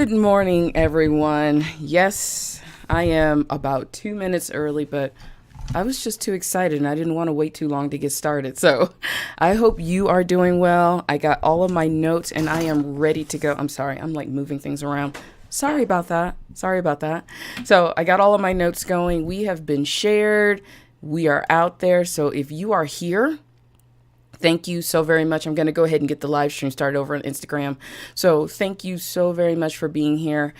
Good morning, everyone. Yes, I am about 2 minutes early, but I was just too excited and I didn't want to wait too long to get started. So I hope you are doing well. I got all of my notes and I am ready to go. I'm sorry, I'm like moving things around. Sorry about that. So I got all of my notes going. We have been shared. We are out there. So if you are here, thank you so very much. I'm going to go ahead and get the live stream started over on Instagram. So thank you so very much for being here.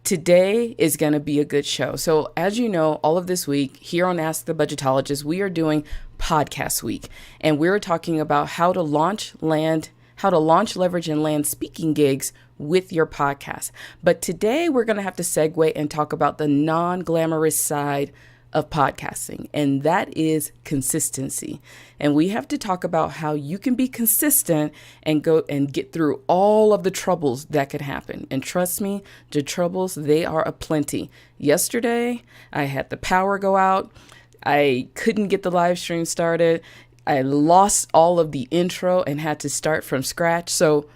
Today is going to be a good show. So as you know, all of this week here on Ask the Budgetologist, we are doing podcast week, and we're talking about how to launch, leverage, and land speaking gigs with your podcast. But today we're going to have to segue and talk about the non-glamorous side of podcasting, and that is consistency. And we have to talk about how you can be consistent and go and get through all of the troubles that could happen. And trust me, the troubles, they are aplenty. Yesterday, I had the power go out. I couldn't get the live stream started. I lost all of the intro and had to start from scratch. So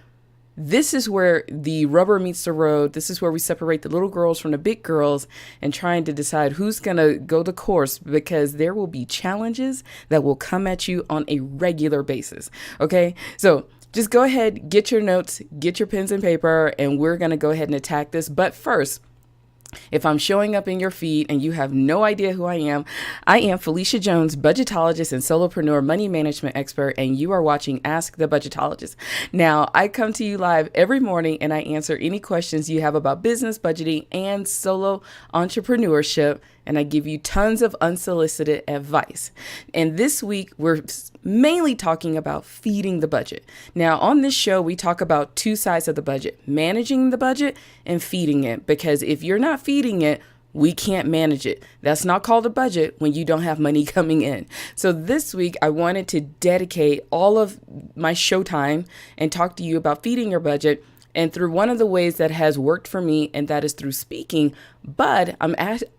this is where the rubber meets the road. This is where we separate the little girls from the big girls and trying to decide who's going to go the course, because there will be challenges that will come at you on a regular basis. Okay, so just go ahead, get your notes, get your pens and paper, and we're going to go ahead and attack this. But first, if I'm showing up in your feed and you have no idea who I am Phylecia Jones, budgetologist and solopreneur money management expert, and you are watching Ask the Budgetologist. Now, I come to you live every morning and I answer any questions you have about business, budgeting, and solo entrepreneurship, and I give you tons of unsolicited advice. And this week, we're mainly talking about feeding the budget. Now, on this show, we talk about two sides of the budget: managing the budget and feeding it. Because if you're not feeding it, we can't manage it. That's not called a budget when you don't have money coming in. So this week, I wanted to dedicate all of my showtime and talk to you about feeding your budget, and through one of the ways that has worked for me, and that is through speaking. But I'm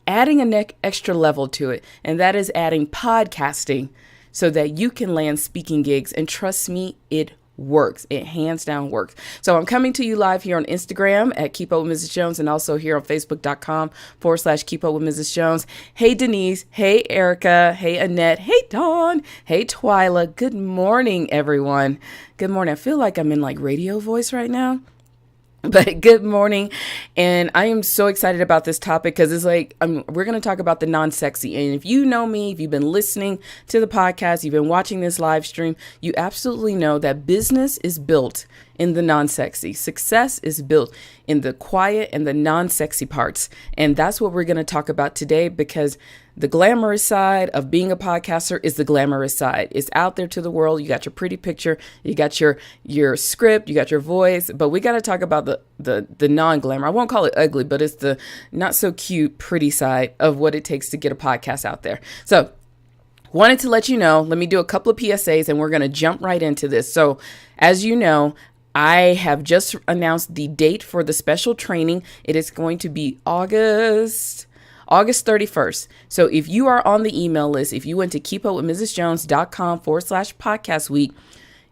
adding an extra level to it, and that is adding podcasting so that you can land speaking gigs. And trust me, it works. It hands down works. So I'm coming to you live here on Instagram at Keep Up with Mrs. Jones, and also here on Facebook.com/Keep Up with Mrs. Jones. Hey, Denise. Hey, Erica. Hey, Annette. Hey, Dawn. Hey, Twyla. Good morning, everyone. Good morning. I feel like I'm in like radio voice right now. But good morning. And I am so excited about this topic because it's like, we're going to talk about the non-sexy. And if you know me, if you've been listening to the podcast, you've been watching this live stream, you absolutely know that business is built in the non-sexy. Success is built in the quiet and the non-sexy parts. And that's what we're going to talk about today, because the glamorous side of being a podcaster is the glamorous side. It's out there to the world. You got your pretty picture, you got your script, you got your voice, but we got to talk about the non-glamour. I won't call it ugly, but it's the not so cute, pretty side of what it takes to get a podcast out there. So wanted to let you know, let me do a couple of PSAs and we're going to jump right into this. So as you know, I have just announced the date for the special training. It is going to be August 31st. So if you are on the email list, if you went to keepupwithmrsjones.com/podcast week,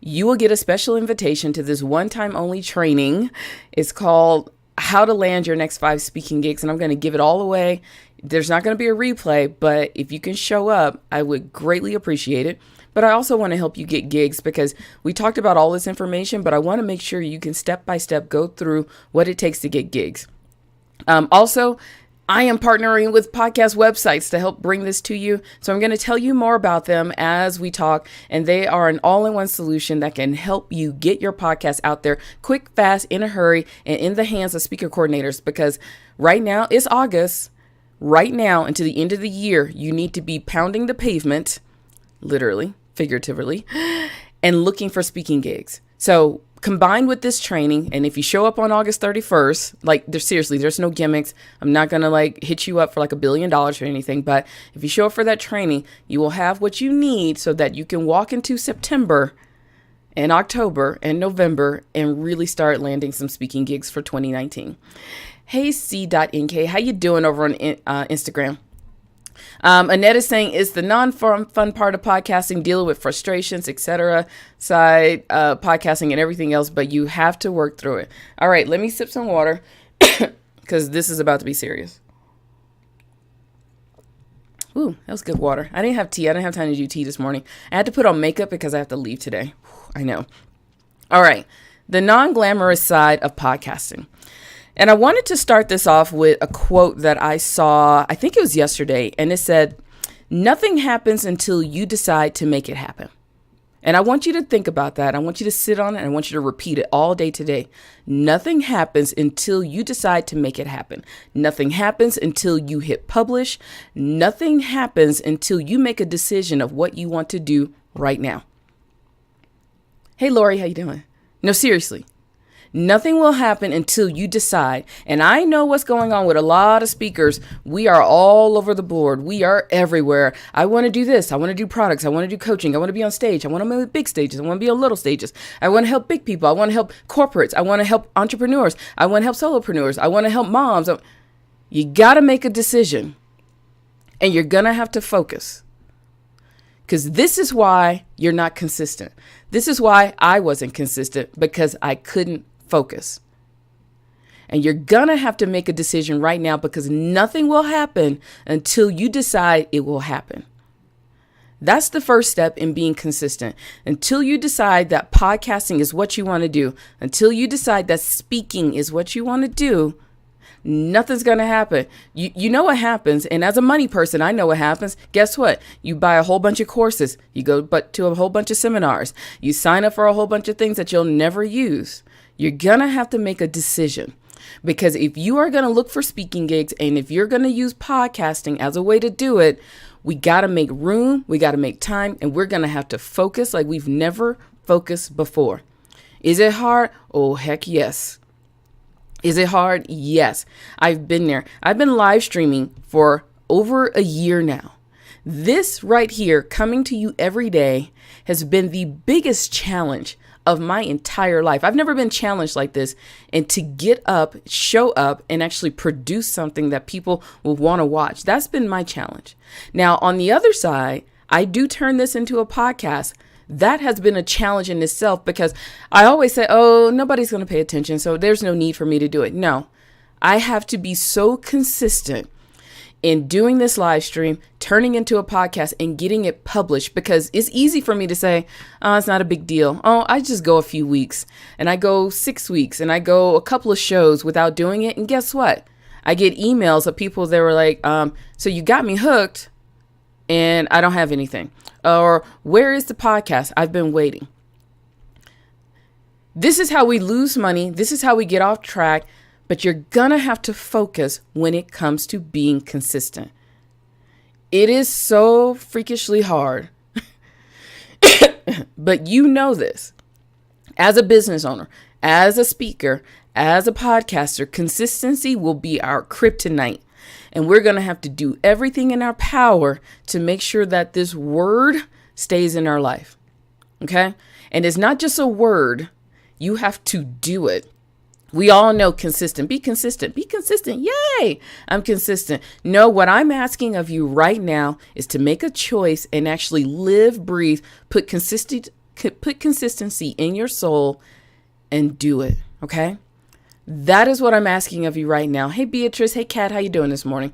you will get a special invitation to this one-time only training. It's called How to Land Your Next 5 Speaking Gigs. And I'm going to give it all away. There's not going to be a replay, but if you can show up, I would greatly appreciate it. But I also want to help you get gigs, because we talked about all this information, but I want to make sure you can step by step go through what it takes to get gigs. Also, I am partnering with podcast websites to help bring this to you. So I'm going to tell you more about them as we talk. And they are an all-in-one solution that can help you get your podcast out there quick, fast, in a hurry, and in the hands of speaker coordinators. Because right now it's August. Right now until the end of the year, you need to be pounding the pavement, literally, figuratively, and looking for speaking gigs. So combined with this training, and if you show up on August 31st, like there's no gimmicks. I'm not going to like hit you up for like $1 billion or anything. But if you show up for that training, you will have what you need so that you can walk into September and October and November and really start landing some speaking gigs for 2019. Hey, C.NK, how you doing over on Instagram? Annette is saying, it's the non-fun part of podcasting, dealing with frustrations, etc., side podcasting and everything else, but you have to work through it. All right, let me sip some water because this is about to be serious. Ooh, that was good water. I didn't have tea. I didn't have time to do tea this morning. I had to put on makeup because I have to leave today. I know. All right. The non-glamorous side of podcasting. And I wanted to start this off with a quote that I saw, I think it was yesterday, and it said, "Nothing happens until you decide to make it happen." And I want you to think about that. I want you to sit on it, and I want you to repeat it all day today. Nothing happens until you decide to make it happen. Nothing happens until you hit publish. Nothing happens until you make a decision of what you want to do right now. Hey, Lori, how you doing? No, seriously. Nothing will happen until you decide. And I know what's going on with a lot of speakers. We are all over the board. We are everywhere. I want to do this. I want to do products. I want to do coaching. I want to be on stage. I want to be on big stages. I want to be on little stages. I want to help big people. I want to help corporates. I want to help entrepreneurs. I want to help solopreneurs. I want to help moms. You got to make a decision, and you're going to have to focus. Because this is why you're not consistent. This is why I wasn't consistent, because I couldn't focus. And you're going to have to make a decision right now, because nothing will happen until you decide it will happen. That's the first step in being consistent. Until you decide that podcasting is what you want to do, until you decide that speaking is what you want to do, nothing's going to happen. You know what happens. And as a money person, I know what happens. Guess what? You buy a whole bunch of courses. You go to a whole bunch of seminars. You sign up for a whole bunch of things that you'll never use. You're going to have to make a decision, because if you are going to look for speaking gigs, and if you're going to use podcasting as a way to do it, we got to make room. We got to make time, and we're going to have to focus like we've never focused before. Is it hard? Oh, heck yes. Is it hard? Yes. I've been there. I've been live streaming for over a year now. This right here, coming to you every day, has been the biggest challenge of my entire life. I've never been challenged like this. And to get up, show up, and actually produce something that people will want to watch, that's been my challenge. Now, on the other side, I do turn this into a podcast. That has been a challenge in itself, because I always say, oh, nobody's going to pay attention, so there's no need for me to do it. No, I have to be so consistent in doing this live stream, turning into a podcast, and getting it published, because it's easy for me to say, oh, it's not a big deal. Oh, I just go a few weeks, and I go 6 weeks, and I go a couple of shows without doing it. And guess what? I get emails of people that were like, so you got me hooked and I don't have anything. Or where is the podcast? I've been waiting. This is how we lose money. This is how we get off track. But you're going to have to focus when it comes to being consistent. It is so freakishly hard. But you know this. As a business owner, as a speaker, as a podcaster, consistency will be our kryptonite. And we're going to have to do everything in our power to make sure that this word stays in our life. Okay? And it's not just a word. You have to do it. We all know consistent. Be consistent. Be consistent. Yay! I'm consistent. No, what I'm asking of you right now is to make a choice and actually live, breathe, put consistency in your soul and do it. Okay? That is what I'm asking of you right now. Hey, Beatrice. Hey, Kat. How you doing this morning?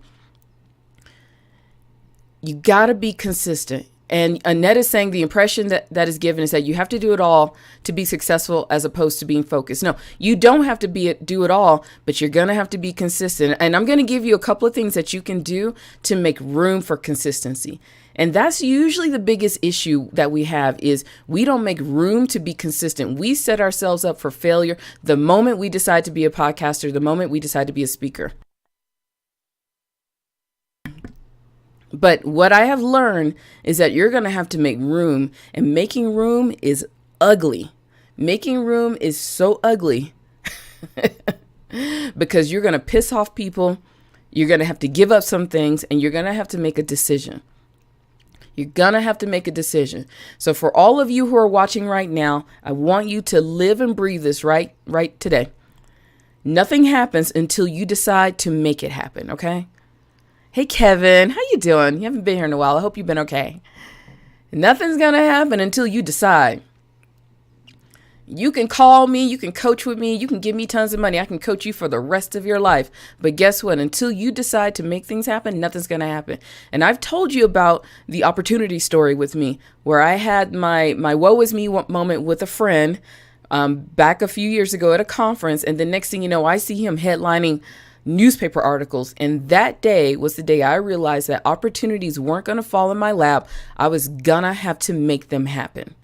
You got to be consistent. And Annette is saying the impression that is given is that you have to do it all to be successful, as opposed to being focused. No, you don't have to do it all, but you're going to have to be consistent. And I'm going to give you a couple of things that you can do to make room for consistency. And that's usually the biggest issue that we have, is we don't make room to be consistent. We set ourselves up for failure the moment we decide to be a podcaster, the moment we decide to be a speaker. But what I have learned is that you're going to have to make room, and making room is ugly. Making room is so ugly because you're going to piss off people. You're going to have to give up some things, and you're going to have to make a decision. You're going to have to make a decision. So for all of you who are watching right now, I want you to live and breathe this right today. Nothing happens until you decide to make it happen. Okay? Hey, Kevin, how you doing? You haven't been here in a while. I hope you've been okay. Nothing's going to happen until you decide. You can call me, you can coach with me, you can give me tons of money. I can coach you for the rest of your life. But guess what? Until you decide to make things happen, nothing's going to happen. And I've told you about the opportunity story with me, where I had my woe is me moment with a friend back a few years ago at a conference. And the next thing you know, I see him headlining newspaper articles. And that day was the day I realized that opportunities weren't going to fall in my lap. I was going to have to make them happen.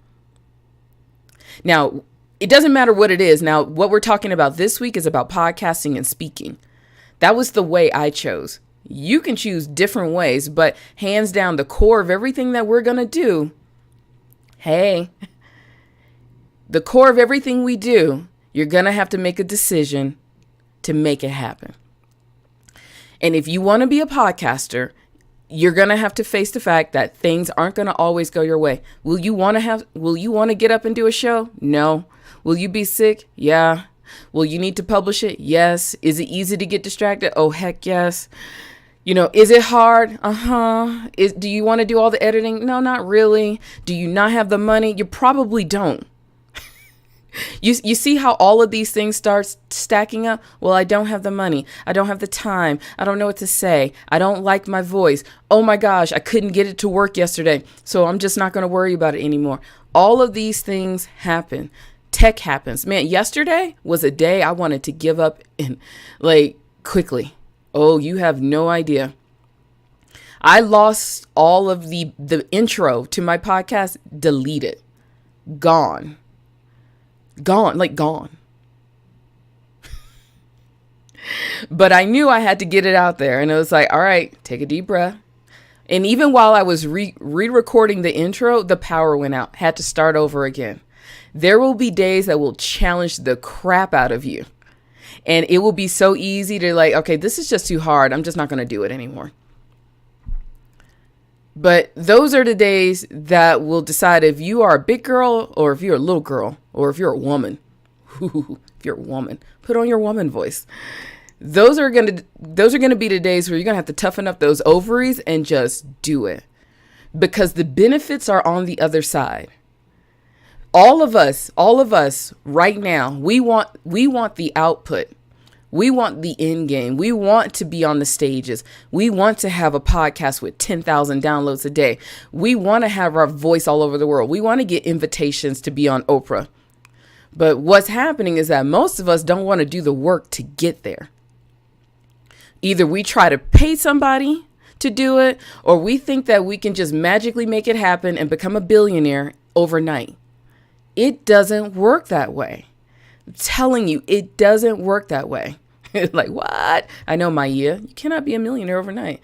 Now, it doesn't matter what it is. Now, what we're talking about this week is about podcasting and speaking. That was the way I chose. You can choose different ways, but hands down, the core of everything that we're going to do, the core of everything we do, you're going to have to make a decision to make it happen. And if you want to be a podcaster, you're going to have to face the fact that things aren't going to always go your way. Will you want to get up and do a show? No. Will you be sick? Yeah. Will you need to publish it? Yes. Is it easy to get distracted? Oh, heck yes. Is it hard? Do you want to do all the editing? No, not really. Do you not have the money? You probably don't. You see how all of these things start stacking up? Well, I don't have the money. I don't have the time. I don't know what to say. I don't like my voice. Oh my gosh, I couldn't get it to work yesterday, so I'm just not going to worry about it anymore. All of these things happen. Tech happens. Man, yesterday was a day I wanted to give up and quickly. Oh, you have no idea. I lost all of the intro to my podcast, deleted, gone. Gone. But I knew I had to get it out there. And it was like, all right, take a deep breath. And even while I was re-recording the intro, the power went out. Had to start over again. There will be days that will challenge the crap out of you. And it will be so easy to okay, this is just too hard. I'm just not going to do it anymore. But those are the days that will decide if you are a big girl or if you're a little girl or if you're a woman. If you're a woman, put on your woman voice. Those are going to be the days where you're going to have to toughen up those ovaries and just do it, because the benefits are on the other side. All of us right now, we want the output. We want the end game. We want to be on the stages. We want to have a podcast with 10,000 downloads a day. We want to have our voice all over the world. We want to get invitations to be on Oprah. But what's happening is that most of us don't want to do the work to get there. Either we try to pay somebody to do it, or we think that we can just magically make it happen and become a billionaire overnight. It doesn't work that way. I'm telling you, it doesn't work that way. Like, what? I know, Maya, you cannot be a millionaire overnight.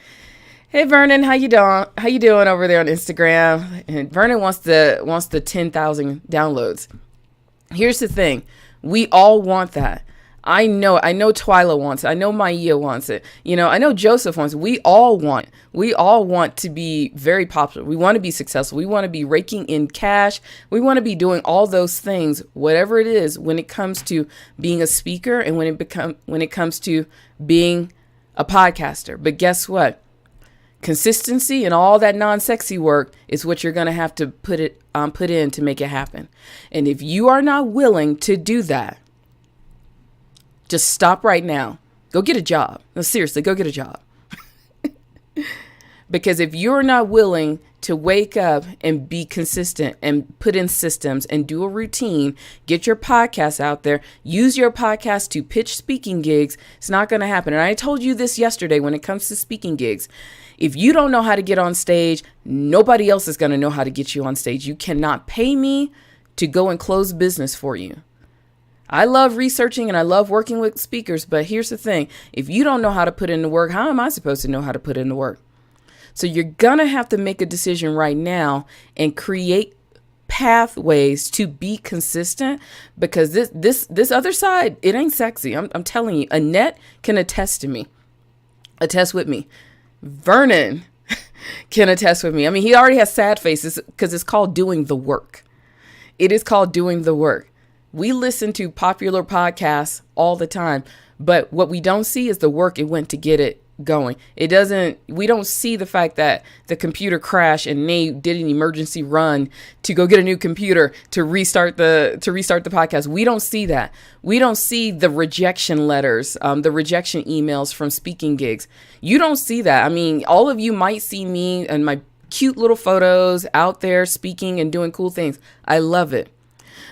Hey, Vernon, how you doing? How you doing over there on Instagram? And Vernon wants the 10,000 downloads. Here's the thing. We all want that. I know Twyla wants it. I know Maya wants it. I know Joseph wants it. We all want to be very popular. We want to be successful. We want to be raking in cash. We want to be doing all those things, whatever it is, when it comes to being a speaker and when it comes to being a podcaster. But guess what? Consistency and all that non-sexy work is what you're going to have to put in to make it happen. And if you are not willing to do that, just stop right now. Go get a job. No, seriously, go get a job. Because if you're not willing to wake up and be consistent and put in systems and do a routine, get your podcast out there, use your podcast to pitch speaking gigs, it's not going to happen. And I told you this yesterday when it comes to speaking gigs. If you don't know how to get on stage, nobody else is going to know how to get you on stage. You cannot pay me to go and close business for you. I love researching and I love working with speakers, but here's the thing. If you don't know how to put in the work, how am I supposed to know how to put in the work? So you're going to have to make a decision right now and create pathways to be consistent, because this other side, it ain't sexy. I'm telling you, Annette can attest with me. Vernon can attest with me. I mean, he already has sad faces because it's called doing the work. It is called doing the work. We listen to popular podcasts all the time, but what we don't see is the work it went to get it going. We don't see the fact that the computer crashed and they did an emergency run to go get a new computer to restart the podcast. We don't see that. We don't see the rejection letters, the rejection emails from speaking gigs. You don't see that. I mean, all of you might see me and my cute little photos out there speaking and doing cool things. I love it.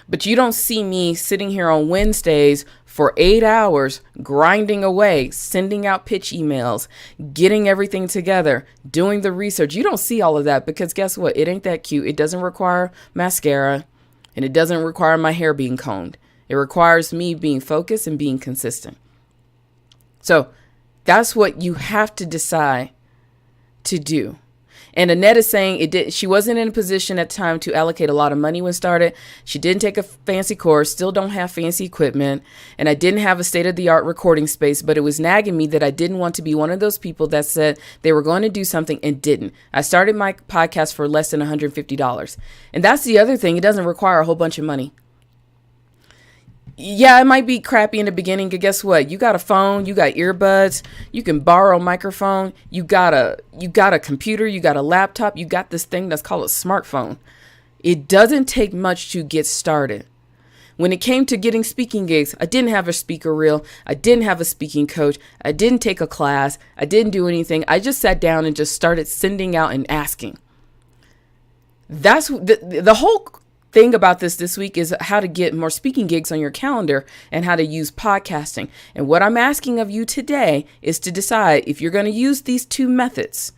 But you don't see me sitting here on Wednesdays for 8 hours, grinding away, sending out pitch emails, getting everything together, doing the research. You don't see all of that because guess what? It ain't that cute. It doesn't require mascara and it doesn't require my hair being combed. It requires me being focused and being consistent. So that's what you have to decide to do. And Annette is saying she wasn't in a position at the time to allocate a lot of money when started. She didn't take a fancy course, still don't have fancy equipment, and I didn't have a state-of-the-art recording space, but it was nagging me that I didn't want to be one of those people that said they were going to do something and didn't. I started my podcast for less than $150. And that's the other thing. It doesn't require a whole bunch of money. Yeah, it might be crappy in the beginning, but guess what? You got a phone, you got earbuds, you can borrow a microphone, you got a computer, you got a laptop, you got this thing that's called a smartphone. It doesn't take much to get started. When it came to getting speaking gigs, I didn't have a speaker reel, I didn't have a speaking coach, I didn't take a class, I didn't do anything. I just sat down and just started sending out and asking. That's the whole thing about this week is how to get more speaking gigs on your calendar and how to use podcasting. And what I'm asking of you today is to decide if you're going to use these two methods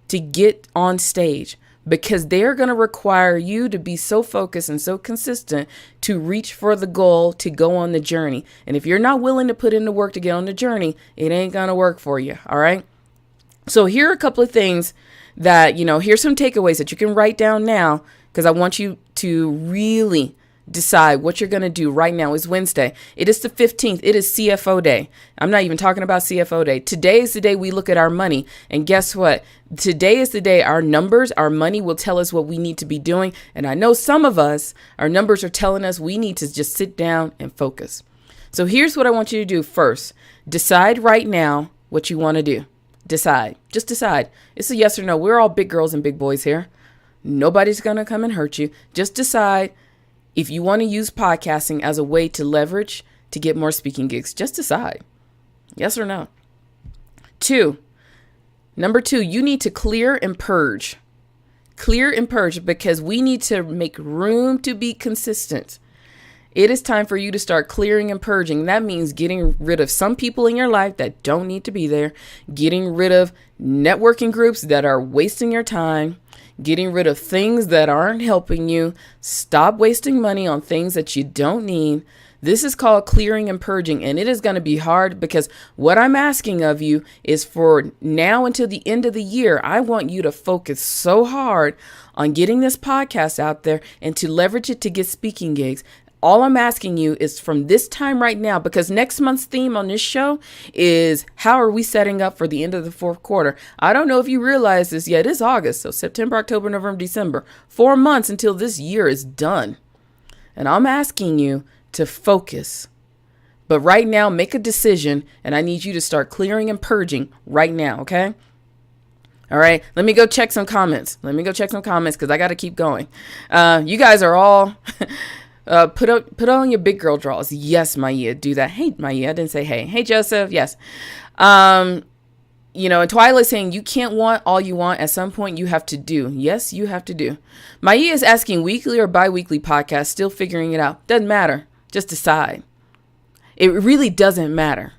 to get on stage, because they're going to require you to be so focused and so consistent to reach for the goal, to go on the journey. And if you're not willing to put in the work to get on the journey, it ain't going to work for you. All right. So here are a couple of things that, here's some takeaways that you can write down now, because I want you to really decide what you're going to do right now. Is Wednesday. It is the 15th. It is CFO day. I'm not even talking about CFO day. Today is the day we look at our money. And guess what? Today is the day our numbers, our money will tell us what we need to be doing. And I know some of us, our numbers are telling us we need to just sit down and focus. So here's what I want you to do first. Decide right now what you want to do. Decide. Just decide. It's a yes or no. We're all big girls and big boys here. Nobody's going to come and hurt you. Just decide if you want to use podcasting as a way to leverage to get more speaking gigs. Just decide. Yes or no. Number two, you need to clear and purge. Clear and purge, because we need to make room to be consistent. It is time for you to start clearing and purging. That means getting rid of some people in your life that don't need to be there, getting rid of networking groups that are wasting your time, getting rid of things that aren't helping you. Stop wasting money on things that you don't need. This is called clearing and purging, and it is going to be hard, because what I'm asking of you is for now until the end of the year, I want you to focus so hard on getting this podcast out there and to leverage it to get speaking gigs. All I'm asking you is from this time right now, because next month's theme on this show is how are we setting up for the end of the fourth quarter? I don't know if you realize this yet. It's August. So September, October, November, December, 4 months until this year is done. And I'm asking you to focus. But right now, make a decision, and I need you to start clearing and purging right now. Okay. All right. Let me go check some comments. Because I got to keep going. You guys are all... Put on your big girl draws. Yes, Maya, do that. Hey, Maya, I didn't say hey. Hey, Joseph. Yes. And Twyla is saying you can't want all you want. At some point, you have to do. Yes, you have to do. Maya is asking weekly or bi-weekly podcast. Still figuring it out. Doesn't matter. Just decide. It really doesn't matter.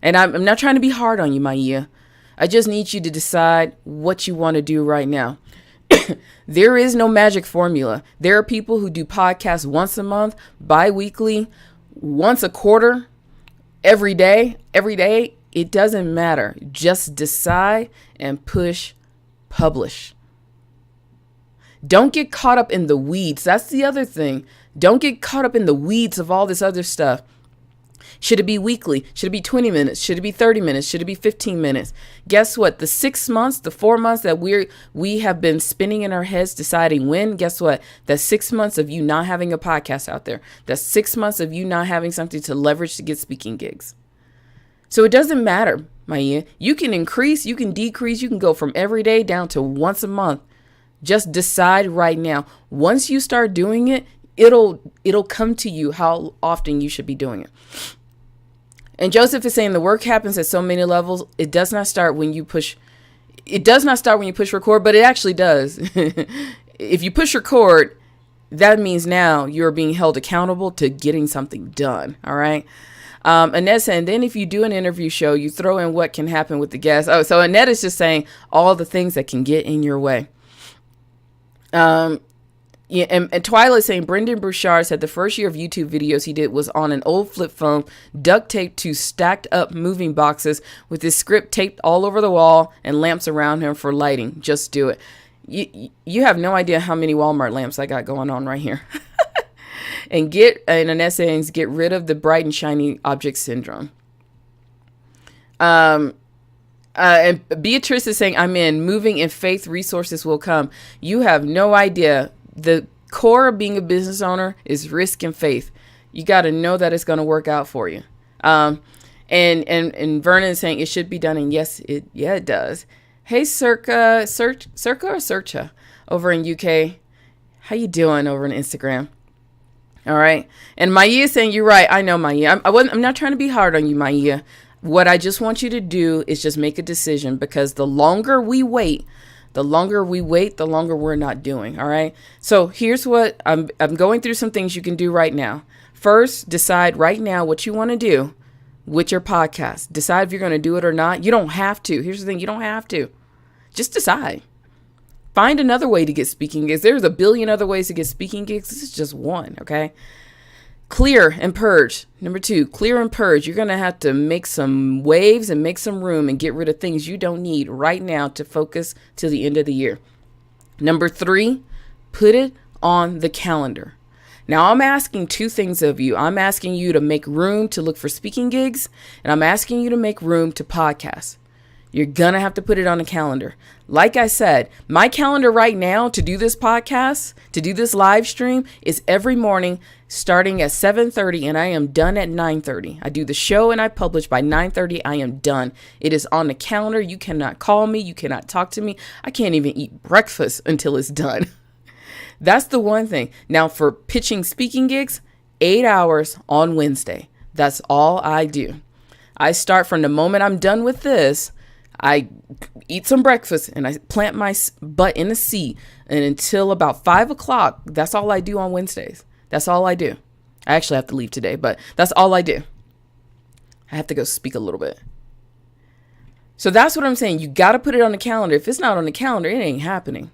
And I'm not trying to be hard on you, Maya. I just need you to decide what you want to do right now. There is no magic formula. There are people who do podcasts once a month, bi-weekly, once a quarter, every day. It doesn't matter. Just decide and publish. Don't get caught up in the weeds. That's the other thing. Don't get caught up in the weeds of all this other stuff. Should it be weekly? Should it be 20 minutes? Should it be 30 minutes? Should it be 15 minutes? Guess what? The 6 months, the 4 months that we have been spinning in our heads deciding when, guess what? That's 6 months of you not having a podcast out there. That's 6 months of you not having something to leverage to get speaking gigs. So it doesn't matter. Maya. You can increase, you can decrease, you can go from every day down to once a month. Just decide right now. Once you start doing it, it'll come to you how often you should be doing it. And Joseph is saying the work happens at so many levels. It does not start when you push. It does not start when you push record, but it actually does. If you push record, that means now you're being held accountable to getting something done. All right. Annette said, and then if you do an interview show, you throw in what can happen with the guests. Oh, so Annette is just saying all the things that can get in your way. Yeah, and Twilight saying Brendan Burchard said the first year of YouTube videos he did was on an old flip phone, duct taped to stacked up moving boxes with his script taped all over the wall and lamps around him for lighting. Just do it. You have no idea how many Walmart lamps I got going on right here. And Annette saying get rid of the bright and shiny object syndrome. And Beatrice is saying, I'm in. Moving and faith resources will come. You have no idea. The core of being a business owner is risk and faith. You got to know that it's going to work out for you. And Vernon is saying it should be done. And yes, it does. Hey, Circa over in UK. How you doing over in Instagram? All right. And Maya is saying, you're right. I know, Maya. I'm not trying to be hard on you, Maya. What I just want you to do is just make a decision, because the longer we wait, the longer we're not doing. All right. So here's what I'm going through some things you can do right now. First, decide right now what you want to do with your podcast. Decide if you're going to do it or not. You don't have to. Here's the thing. You don't have to. Just decide. Find another way to get speaking gigs. There's a billion other ways to get speaking gigs. This is just one. Okay. Clear and purge. Number 2, clear and purge. You're going to have to make some waves and make some room and get rid of things you don't need right now to focus till the end of the year. Number 3, put it on the calendar. Now, I'm asking 2 things of you. I'm asking you to make room to look for speaking gigs, and I'm asking you to make room to podcast. You're going to have to put it on the calendar. Like I said, my calendar right now to do this podcast, to do this live stream, is every morning starting at 7:30, and I am done at 9:30. I do the show and I publish by 9:30. I am done. It is on the calendar. You cannot call me. You cannot talk to me. I can't even eat breakfast until it's done. That's the one thing. Now, for pitching speaking gigs, 8 hours on Wednesday. That's all I do. I start from the moment I'm done with this. I eat some breakfast and I plant my butt in the seat, and until about 5 o'clock, that's all I do on Wednesdays. That's all I do. I actually have to leave today, but that's all I do. I have to go speak a little bit. So that's what I'm saying. You got to put it on the calendar. If it's not on the calendar, it ain't happening.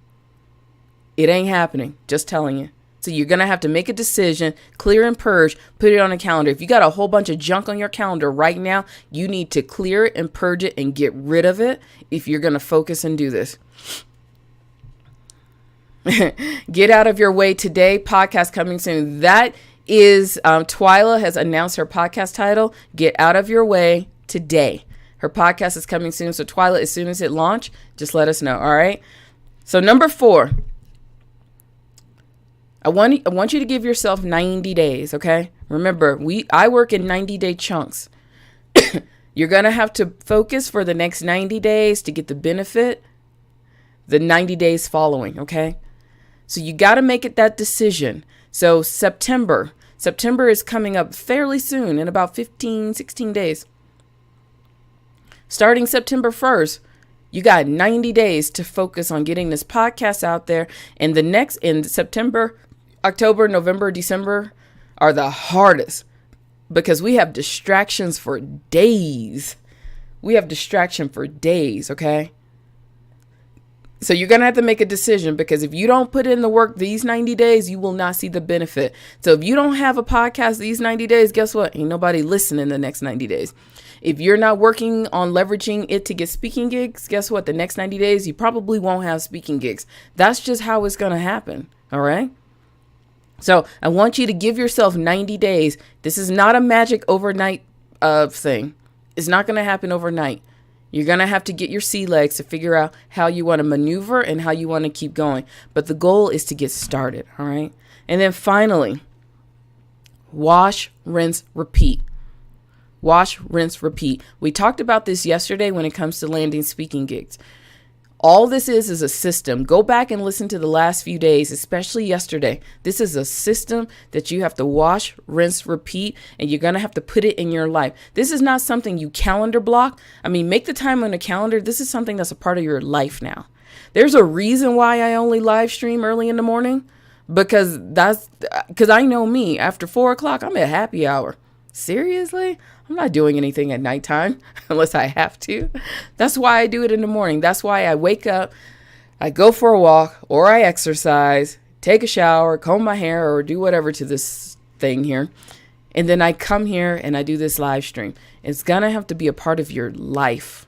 It ain't happening. Just telling you. So you're going to have to make a decision, clear and purge, put it on a calendar. If you got a whole bunch of junk on your calendar right now, you need to clear it and purge it and get rid of it if you're going to focus and do this. Get out of your way today. Podcast coming soon. That is Twyla has announced her podcast title. Get out of your way today. Her podcast is coming soon. So Twyla, as soon as it launch, just let us know. All right. So number 4. I want you to give yourself 90 days, okay? Remember, I work in 90-day chunks. You're going to have to focus for the next 90 days to get the benefit the 90 days following, okay? So you got to make it that decision. So September is coming up fairly soon, in about 15, 16 days. Starting September 1st, you got 90 days to focus on getting this podcast out there. And in September, October, November, December are the hardest because we have distractions for days. Okay? So you're going to have to make a decision, because if you don't put in the work these 90 days, you will not see the benefit. So if you don't have a podcast these 90 days, guess what? Ain't nobody listening the next 90 days. If you're not working on leveraging it to get speaking gigs, guess what? The next 90 days, you probably won't have speaking gigs. That's just how it's going to happen. All right? So I want you to give yourself 90 days. This is not a magic overnight thing. It's not going to happen overnight. You're going to have to get your sea legs to figure out how you want to maneuver and how you want to keep going. But the goal is to get started. All right. And then finally, wash, rinse, repeat. wash, rinse, repeat. We talked about this yesterday when it comes to landing speaking gigs. All this is a system. Go back and listen to the last few days, especially yesterday. This is a system that you have to wash, rinse, repeat, and you're going to have to put it in your life. This is not something you calendar block. I mean, make the time on a calendar. This is something that's a part of your life now. There's a reason why I only live stream early in the morning, because I know me. After 4 o'clock, I'm at happy hour. Seriously? I'm not doing anything at nighttime unless I have to. That's why I do it in the morning. That's why I wake up, I go for a walk, or I exercise, take a shower, comb my hair, or do whatever to this thing here. And then I come here and I do this live stream. It's going to have to be a part of your life.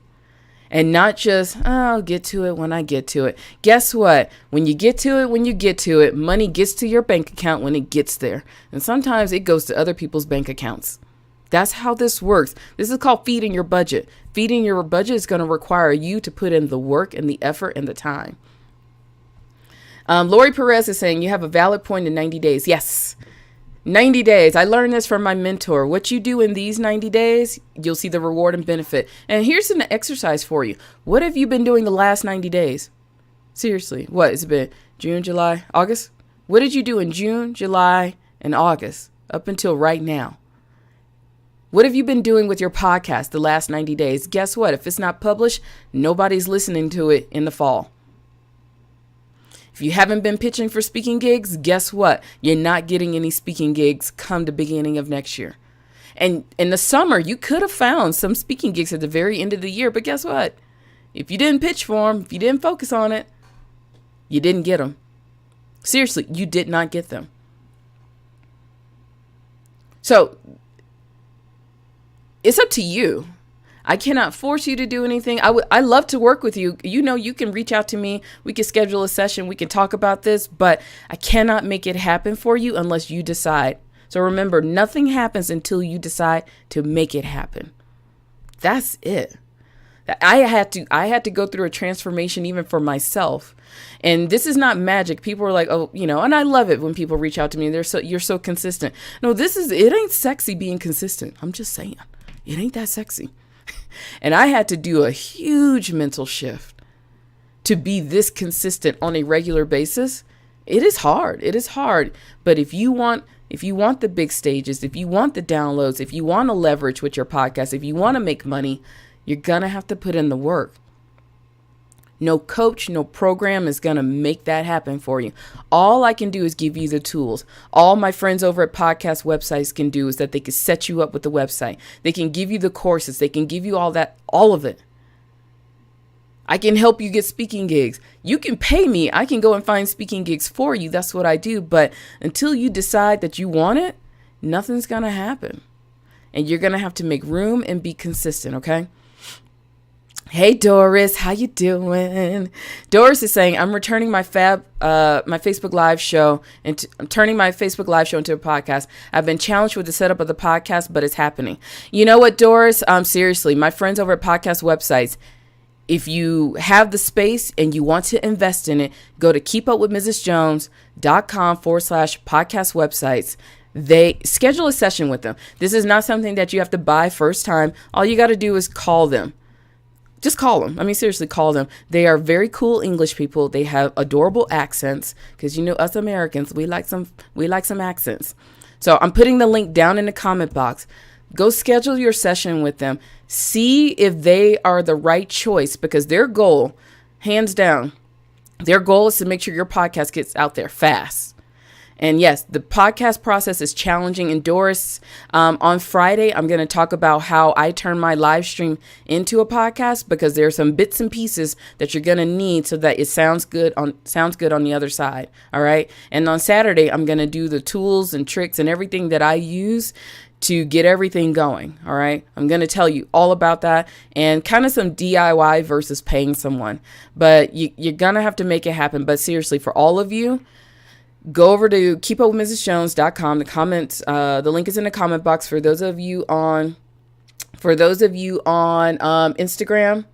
And not just, I'll get to it when I get to it. Guess what? When you get to it, money gets to your bank account when it gets there. And sometimes it goes to other people's bank accounts. That's how this works. This is called feeding your budget. Feeding your budget is going to require you to put in the work and the effort and the time. Lori Perez is saying you have a valid point in 90 days. Yes. 90 days. I learned this from my mentor. What you do in these 90 days, you'll see the reward and benefit. And here's an exercise for you. What have you been doing the last 90 days? Seriously. What has it been? June, July, August? What did you do in June, July, and August up until right now? What have you been doing with your podcast the last 90 days? Guess what? If it's not published, nobody's listening to it in the fall. If you haven't been pitching for speaking gigs, guess what? You're not getting any speaking gigs come the beginning of next year. And in the summer, you could have found some speaking gigs at the very end of the year. But guess what? If you didn't pitch for them, if you didn't focus on it, you didn't get them. Seriously, you did not get them. So it's up to you. I cannot force you to do anything. I love to work with you. You know, you can reach out to me. We can schedule a session. We can talk about this, but I cannot make it happen for you unless you decide. So remember, nothing happens until you decide to make it happen. That's it. I had to go through a transformation even for myself. And this is not magic. People are like, oh, and I love it when people reach out to me and you're so consistent. No, it ain't sexy being consistent. I'm just saying. It ain't that sexy. And I had to do a huge mental shift to be this consistent on a regular basis. It is hard. It is hard. But if you want the big stages, if you want the downloads, if you want to leverage with your podcast, if you want to make money, you're going to have to put in the work. No coach, no program is going to make that happen for you. All I can do is give you the tools. All my friends over at podcast websites can do is that they can set you up with the website. They can give you the courses. They can give you all of it. I can help you get speaking gigs. You can pay me. I can go and find speaking gigs for you. That's what I do. But until you decide that you want it, nothing's going to happen. And you're going to have to make room and be consistent, okay? Hey Doris, how you doing? Doris is saying, I'm returning my Facebook Live show and I'm turning my Facebook Live show into a podcast. I've been challenged with the setup of the podcast, but it's happening. You know what, Doris? Seriously, my friends over at podcast websites, if you have the space and you want to invest in it, go to keepupwithmrsjones.com/podcast websites. They schedule a session with them. This is not something that you have to buy first time. All you got to do is call them. Just call them. I mean, seriously, call them. They are very cool English people. They have adorable accents because, us Americans, we like some accents. So I'm putting the link down in the comment box. Go schedule your session with them. See if they are the right choice because their goal, hands down, their goal is to make sure your podcast gets out there fast. And yes, the podcast process is challenging. And Doris, on Friday, I'm going to talk about how I turn my live stream into a podcast because there are some bits and pieces that you're going to need so that it sounds good on the other side. All right. And on Saturday, I'm going to do the tools and tricks and everything that I use to get everything going. All right. I'm going to tell you all about that and kind of some DIY versus paying someone. But you're going to have to make it happen. But seriously, for all of you, go over to keepupwithmrsjones.com. The link is in the comment box for those of you on Instagram.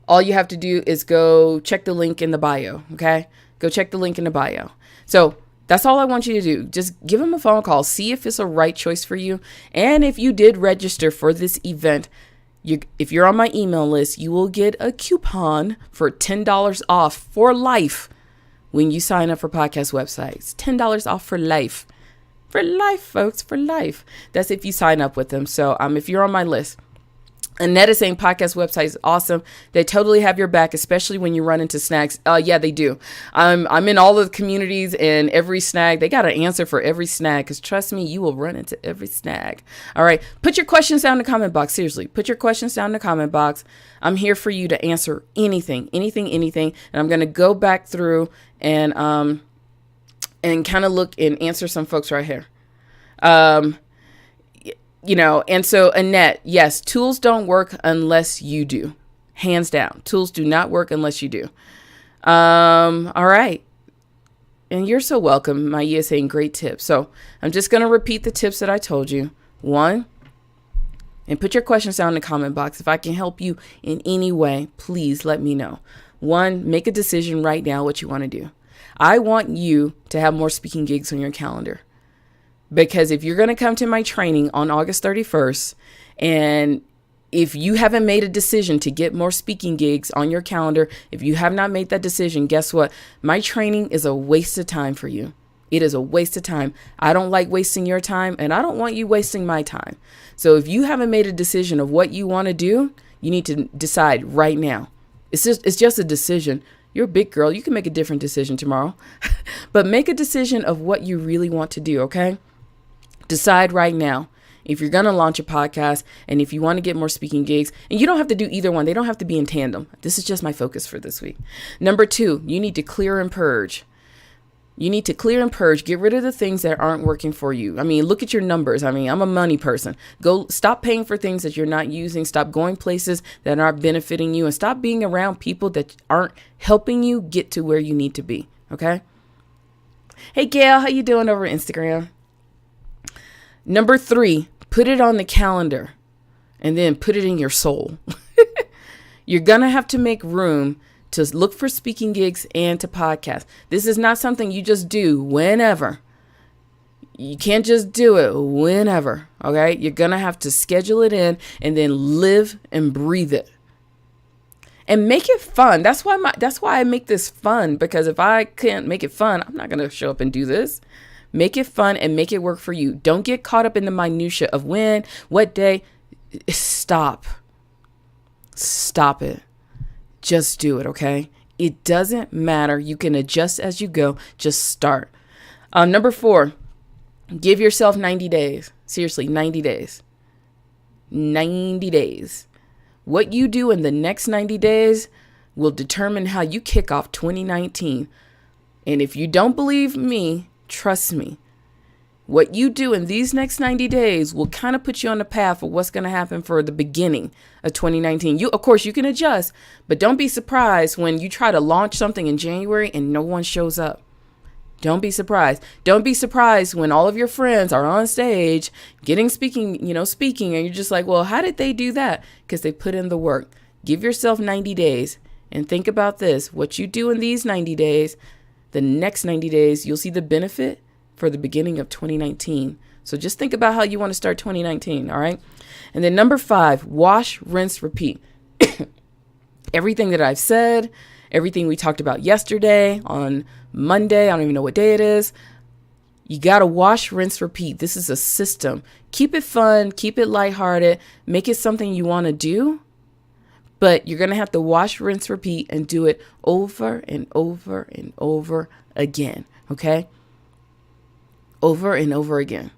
All you have to do is go check the link in the bio. Okay, go check the link in the bio. So That's all I want you to do. Just give them a phone call. See if it's a right choice for you. And if you did register for this event, if you're on my email list, you will get a coupon for $10 off for life when you sign up for podcast websites. $10 off for life. For life, folks, for life. That's if you sign up with them. So if you're on my list. Annette is saying podcast website is awesome. They totally have your back, especially when you run into snags. Yeah, they do. I'm in all the communities, and every snag, they got an answer for every snag, because trust me, you will run into every snag. All right. Put your questions down in the comment box. Seriously, put your questions down in the comment box. I'm here for you to answer anything. And I'm going to go back through and kind of look and answer some folks right here. And so Annette, yes, tools don't work unless you do. Hands down. Tools do not work unless you do. All right. And you're so welcome. Maya is saying great tips. So I'm just going to repeat the tips that I told you. 1, and put your questions down in the comment box. If I can help you in any way, please let me know. 1, make a decision right now what you want to do. I want you to have more speaking gigs on your calendar. Because if you're going to come to my training on August 31st, and if you haven't made a decision to get more speaking gigs on your calendar, if you have not made that decision, guess what? My training is a waste of time for you. It is a waste of time. I don't like wasting your time, and I don't want you wasting my time. So if you haven't made a decision of what you want to do, you need to decide right now. It's just a decision. You're a big girl. You can make a different decision tomorrow, but make a decision of what you really want to do. Okay. Decide right now if you're going to launch a podcast and if you want to get more speaking gigs, and you don't have to do either one. They don't have to be in tandem. This is just my focus for this week. Number 2, you need to clear and purge. Get rid of the things that aren't working for you. Look at your numbers. I'm a money person. Go stop paying for things that you're not using. Stop going places that aren't benefiting you, and stop being around people that aren't helping you get to where you need to be. Okay. Hey, Gail, how you doing over Instagram? Number 3, put it on the calendar and then put it in your soul. You're going to have to make room to look for speaking gigs and to podcast. This is not something you just do whenever. You can't just do it whenever. Okay. You're going to have to schedule it in and then live and breathe it. And make it fun. That's why I make this fun, because if I can't make it fun, I'm not going to show up and do this. Make it fun and make it work for you. Don't get caught up in the minutia of when, what day. Stop it. Just do it. Okay. It doesn't matter. You can adjust as you go. Just start. Number 4, give yourself 90 days. Seriously, 90 days. 90 days. What you do in the next 90 days will determine how you kick off 2019. And if you don't believe me, trust me, what you do in these next 90 days will kind of put you on the path of what's going to happen for the beginning of 2019. Of course, you can adjust, but don't be surprised when you try to launch something in January and no one shows up. Don't be surprised. Don't be surprised when all of your friends are on stage speaking, and you're just like, well, how did they do that? Because they put in the work. Give yourself 90 days and think about this. What you do in these 90 days, the next 90 days, you'll see the benefit for the beginning of 2019. So just think about how you want to start 2019. All right. And then number 5, wash, rinse, repeat. Everything that I've said, everything we talked about yesterday on Monday, I don't even know what day it is. You got to wash, rinse, repeat. This is a system. Keep it fun. Keep it lighthearted. Make it something you want to do. But you're going to have to wash, rinse, repeat, and do it over and over and over again. Okay? Over and over again.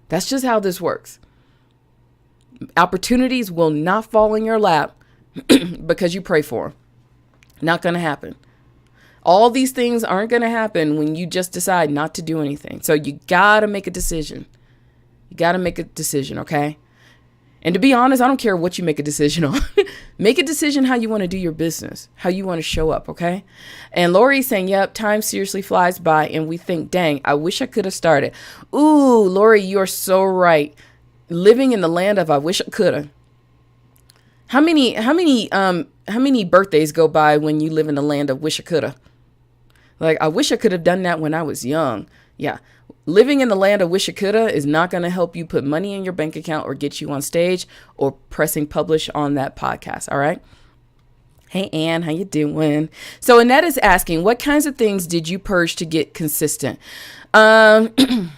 That's just how this works. Opportunities will not fall in your lap because you pray for them. Not going to happen. All these things aren't going to happen when you just decide not to do anything. So you got to make a decision. Okay? And to be honest, I don't care what you make a decision on. Make a decision how you want to do your business, how you want to show up, okay? And Lori's saying, yep, time seriously flies by, and we think, dang, I wish I could have started. Ooh, Lori, you're so right. Living in the land of I wish I could have. How many birthdays go by when you live in the land of wish I could have? Like, I wish I could have done that when I was young. Yeah. Living in the land of wish I coulda is not going to help you put money in your bank account or get you on stage or pressing publish on that podcast. All right. Hey, Ann, how you doing? So Annette is asking, what kinds of things did you purge to get consistent? The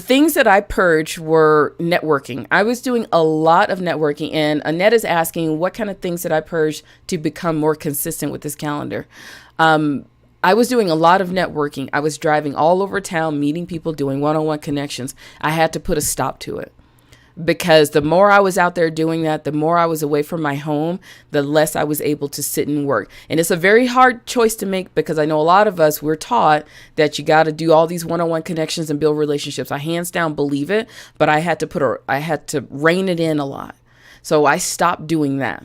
things that I purged were networking. I was doing a lot of networking, and Annette is asking what kind of things did I purge to become more consistent with this calendar. I was doing a lot of networking. I was driving all over town, meeting people, doing one-on-one connections. I had to put a stop to it because the more I was out there doing that, the more I was away from my home, the less I was able to sit and work. And it's a very hard choice to make because I know a lot of us, we're taught that you got to do all these one-on-one connections and build relationships. I hands down believe it, but I had to rein it in a lot. So I stopped doing that.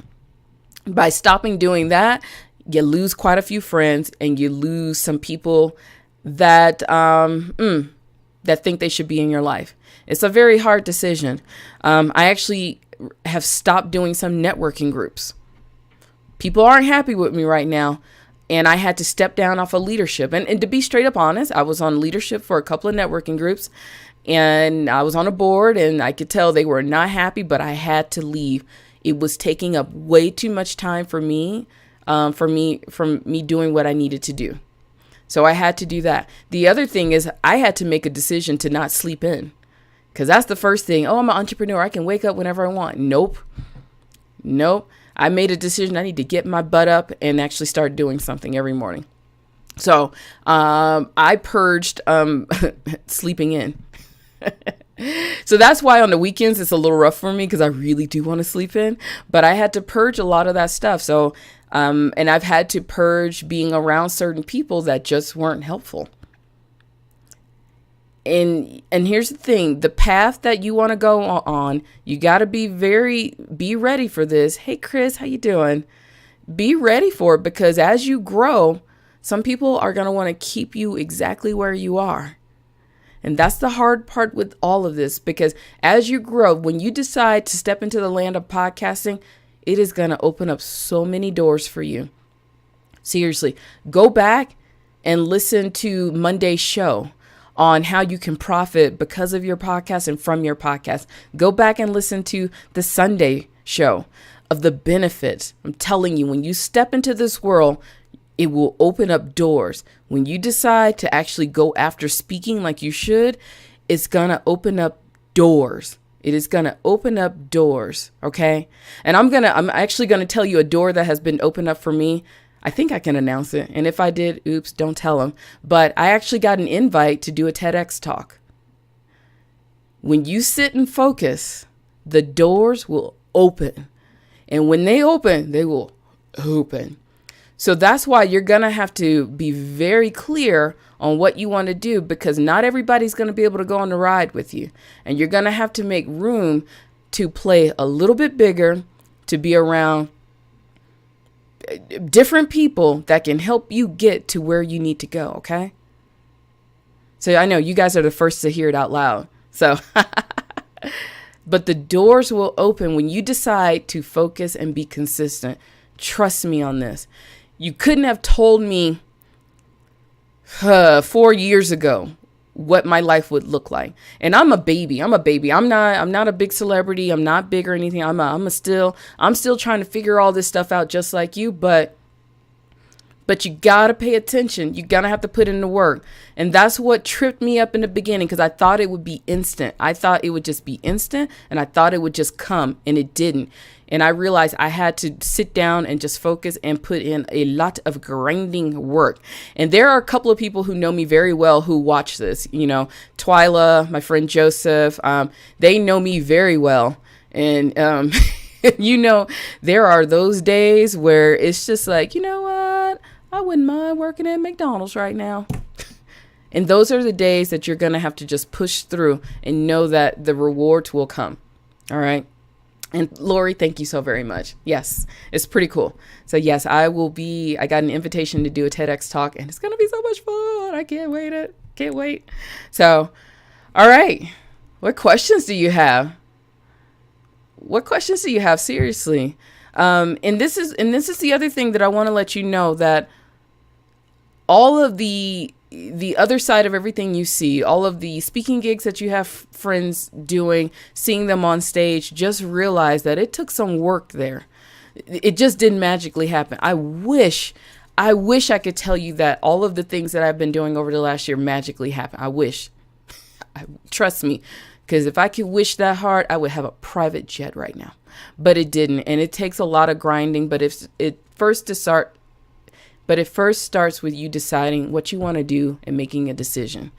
By stopping doing that, you lose quite a few friends and you lose some people that, that think they should be in your life. It's a very hard decision. I actually have stopped doing some networking groups. People aren't happy with me right now. And I had to step down off of leadership. And to be straight up honest, I was on leadership for a couple of networking groups. And I was on a board and I could tell they were not happy, but I had to leave. It was taking up way too much time from me doing what I needed to do. So I had to do that. The other thing is I had to make a decision to not sleep in. Because that's the first thing. Oh, I'm an entrepreneur. I can wake up whenever I want. Nope. I made a decision. I need to get my butt up and actually start doing something every morning. So I purged sleeping in. So that's why on the weekends it's a little rough for me because I really do want to sleep in. But I had to purge a lot of that stuff. So and I've had to purge being around certain people that just weren't helpful. And here's the thing, the path that you want to go on, you got to be ready for this. Hey, Chris, how you doing? Be ready for it because as you grow, some people are going to want to keep you exactly where you are. And that's the hard part with all of this, because as you grow, when you decide to step into the land of podcasting, it is going to open up so many doors for you. Seriously, go back and listen to Monday's show on how you can profit because of your podcast and from your podcast. Go back and listen to the Sunday show of the benefits. I'm telling you, when you step into this world, it will open up doors. When you decide to actually go after speaking like you should, it's going to open up doors. It is going to open up doors. Okay. And I'm actually going to tell you a door that has been opened up for me. I think I can announce it. And if I did, oops, don't tell them. But I actually got an invite to do a TEDx talk. When you sit and focus, the doors will open. And when they open, they will open. So that's why you're going to have to be very clear on what you want to do, because not everybody's going to be able to go on the ride with you. And you're going to have to make room to play a little bit bigger, to be around different people that can help you get to where you need to go. Okay. So I know you guys are the first to hear it out loud. So, but the doors will open when you decide to focus and be consistent. Trust me on this. You couldn't have told me 4 years ago what my life would look like. And I'm a baby. I'm not a big celebrity. I'm not big or anything. I'm still trying to figure all this stuff out just like you, but you gotta pay attention. You gotta have to put in the work. And that's what tripped me up in the beginning, because I thought it would be instant. I thought it would just be instant, and I thought it would just come, and it didn't. And I realized I had to sit down and just focus and put in a lot of grinding work. And there are a couple of people who know me very well who watch this. You know, Twyla, my friend Joseph, they know me very well. And, you know, there are those days where it's just like, you know what? I wouldn't mind working at McDonald's right now. And those are the days that you're going to have to just push through and know that the rewards will come. All right. And Lori, thank you so very much. Yes, it's pretty cool. So yes, I got an invitation to do a TEDx talk, and it's going to be so much fun. I can't wait. So, all right. What questions do you have? Seriously. And this is the other thing that I want to let you know, that all of the other side of everything you see, all of the speaking gigs that you have friends doing, seeing them on stage, just realize that it took some work there. It just didn't magically happen. I wish I could tell you that all of the things that I've been doing over the last year magically happened. I wish. Trust me, because if I could wish that hard, I would have a private jet right now. But it didn't, and it takes a lot of grinding. But it first starts with you deciding what you want to do and making a decision.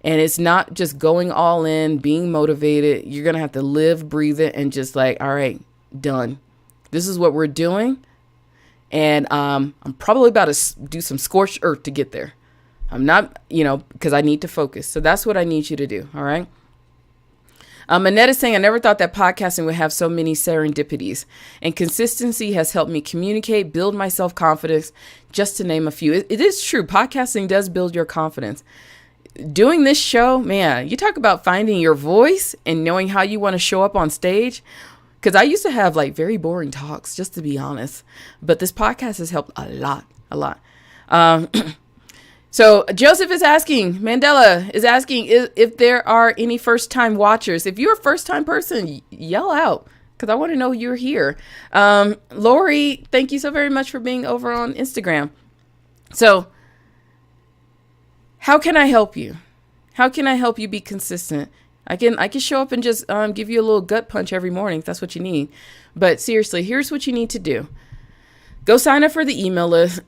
And it's not just going all in, being motivated. You're going to have to live, breathe it, and just like, all right, done. This is what we're doing. And I'm probably about to do some scorched earth to get there. I'm not, because I need to focus. So that's what I need you to do. All right. Annette is saying, I never thought that podcasting would have so many serendipities, and consistency has helped me communicate, build my self-confidence, just to name a few. It is true. Podcasting does build your confidence. Doing this show, man, you talk about finding your voice and knowing how you want to show up on stage. Because I used to have like very boring talks, just to be honest. But this podcast has helped a lot. So Joseph is asking, Mandela is asking if there are any first-time watchers. If you're a first-time person, yell out, because I want to know you're here. Lori, thank you so very much for being over on Instagram. So how can I help you? How can I help you be consistent? I can show up and just give you a little gut punch every morning if that's what you need. But seriously, here's what you need to do. Go sign up for the email list.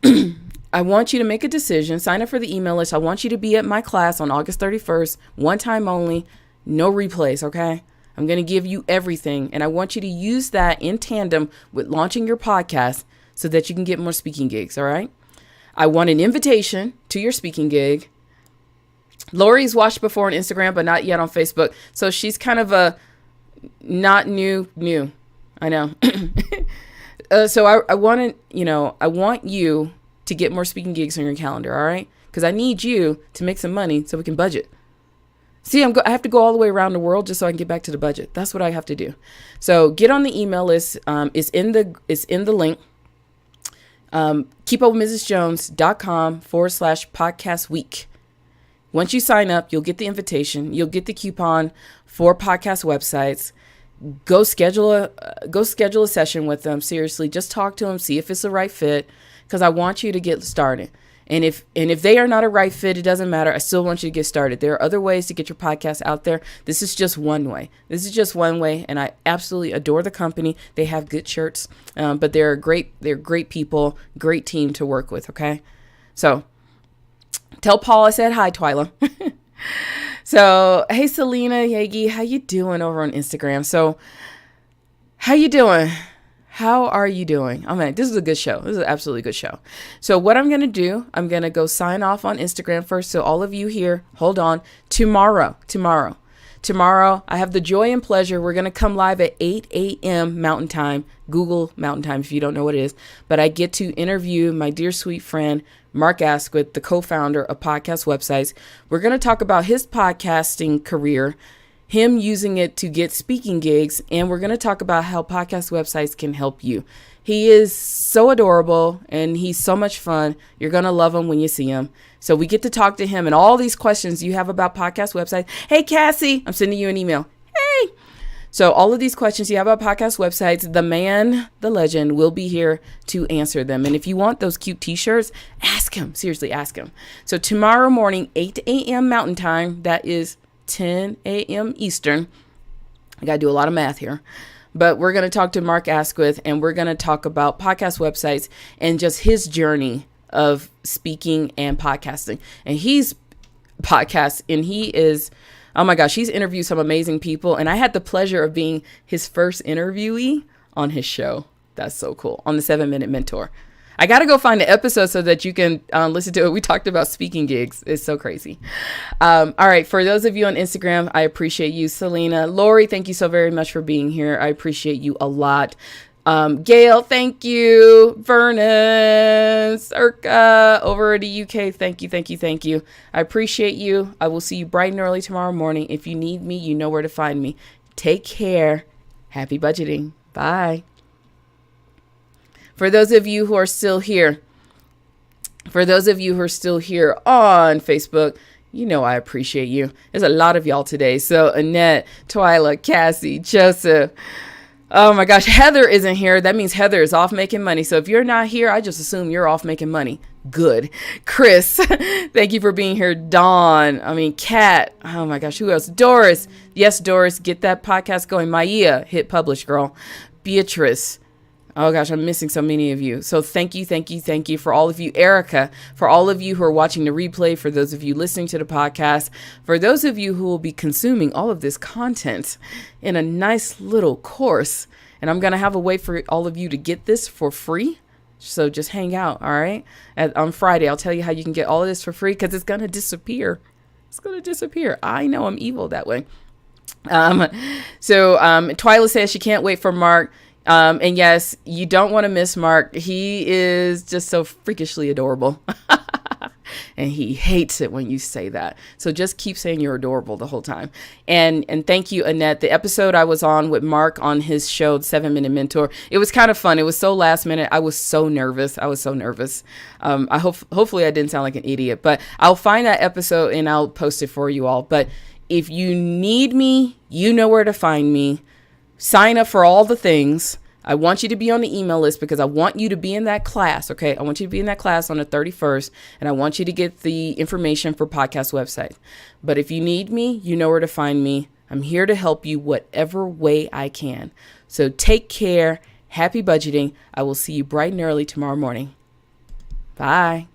I want you to make a decision. Sign up for the email list. I want you to be at my class on August 31st, one time only, no replays, okay? I'm going to give you everything. And I want you to use that in tandem with launching your podcast so that you can get more speaking gigs, all right? I want an invitation to your speaking gig. Lori's watched before on Instagram, but not yet on Facebook. So she's kind of a not new. I know. So I want you to get more speaking gigs on your calendar. All right. Because I need you to make some money so we can budget. See, I have to go all the way around the world just so I can get back to the budget. That's what I have to do. So get on the email list. It's in the link. keepupwithmrsjones.com/podcast week. Once you sign up, you'll get the invitation. You'll get the coupon for podcast websites. Go schedule a session with them. Seriously, just talk to them, see if it's the right fit, because I want you to get started. And if they are not a right fit, it doesn't matter. I still want you to get started. There are other ways to get your podcast out there. This is just one way. And I absolutely adore the company. They have good shirts, but they're great people, great team to work with. Okay, so tell Paul I said hi, Twyla. So, hey, Selena Yagi, how you doing over on Instagram? So, how you doing? How are you doing? Oh, man, this is a good show. This is an absolutely good show. So what I'm going to do, I'm going to go sign off on Instagram first. So all of you here, hold on. Tomorrow, I have the joy and pleasure. We're going to come live at 8 a.m. Mountain Time. Google Mountain Time if you don't know what it is. But I get to interview my dear sweet friend, Mark Asquith, the co-founder of Podcast Websites. We're going to talk about his podcasting career, him using it to get speaking gigs, and we're going to talk about how podcast websites can help you. He is so adorable and he's so much fun. You're going to love him when you see him. So we get to talk to him and all these questions you have about podcast websites. Hey, Cassie, I'm sending you an email. Hey. So all of these questions you have about podcast websites, the man, the legend will be here to answer them. And if you want those cute t-shirts, ask him. Seriously, ask him. So tomorrow morning, 8 a.m. Mountain Time, that is 10 a.m. Eastern. I got to do a lot of math here. But we're going to talk to Mark Asquith and we're going to talk about podcast websites and just his journey of speaking and podcasting. And he's podcast and he is, oh my gosh, he's interviewed some amazing people. And I had the pleasure of being his first interviewee on his show. That's so cool. On the 7-Minute Mentor. I got to go find the episode so that you can listen to it. We talked about speaking gigs. It's so crazy. All right. For those of you on Instagram, I appreciate you. Selena, Lori, thank you so very much for being here. I appreciate you a lot. Gail, thank you. Vernon, Circa over in the UK. Thank you. I appreciate you. I will see you bright and early tomorrow morning. If you need me, you know where to find me. Take care. Happy budgeting. Bye. For those of you who are still here, For those of you who are still here on Facebook, you know I appreciate you. There's a lot of y'all today. So Annette, Twyla, Cassie, Joseph. Oh my gosh, Heather isn't here. That means Heather is off making money. So if you're not here, I just assume you're off making money. Good. Chris, thank you for being here. Kat. Oh my gosh, who else? Doris. Yes, Doris, get that podcast going. Maya, hit publish, girl. Beatrice. Oh gosh, I'm missing so many of you. So thank you for all of you. Erica, for all of you who are watching the replay, for those of you listening to the podcast, for those of you who will be consuming all of this content in a nice little course. And I'm going to have a way for all of you to get this for free. So just hang out, all right? On Friday, I'll tell you how you can get all of this for free because it's going to disappear. It's going to disappear. I know I'm evil that way. Twyla says she can't wait for Mark. And yes, you don't want to miss Mark. He is just so freakishly adorable. And he hates it when you say that. So just keep saying you're adorable the whole time. And thank you, Annette. The episode I was on with Mark on his show, 7-Minute Mentor, it was kind of fun. It was so last minute. I was so nervous. Hopefully I didn't sound like an idiot, but I'll find that episode and I'll post it for you all. But if you need me, you know where to find me. Sign up for all the things. I want you to be on the email list because I want you to be in that class. Okay. I want you to be in that class on the 31st and I want you to get the information for podcast website. But if you need me, you know where to find me. I'm here to help you whatever way I can. So take care. Happy budgeting. I will see you bright and early tomorrow morning. Bye.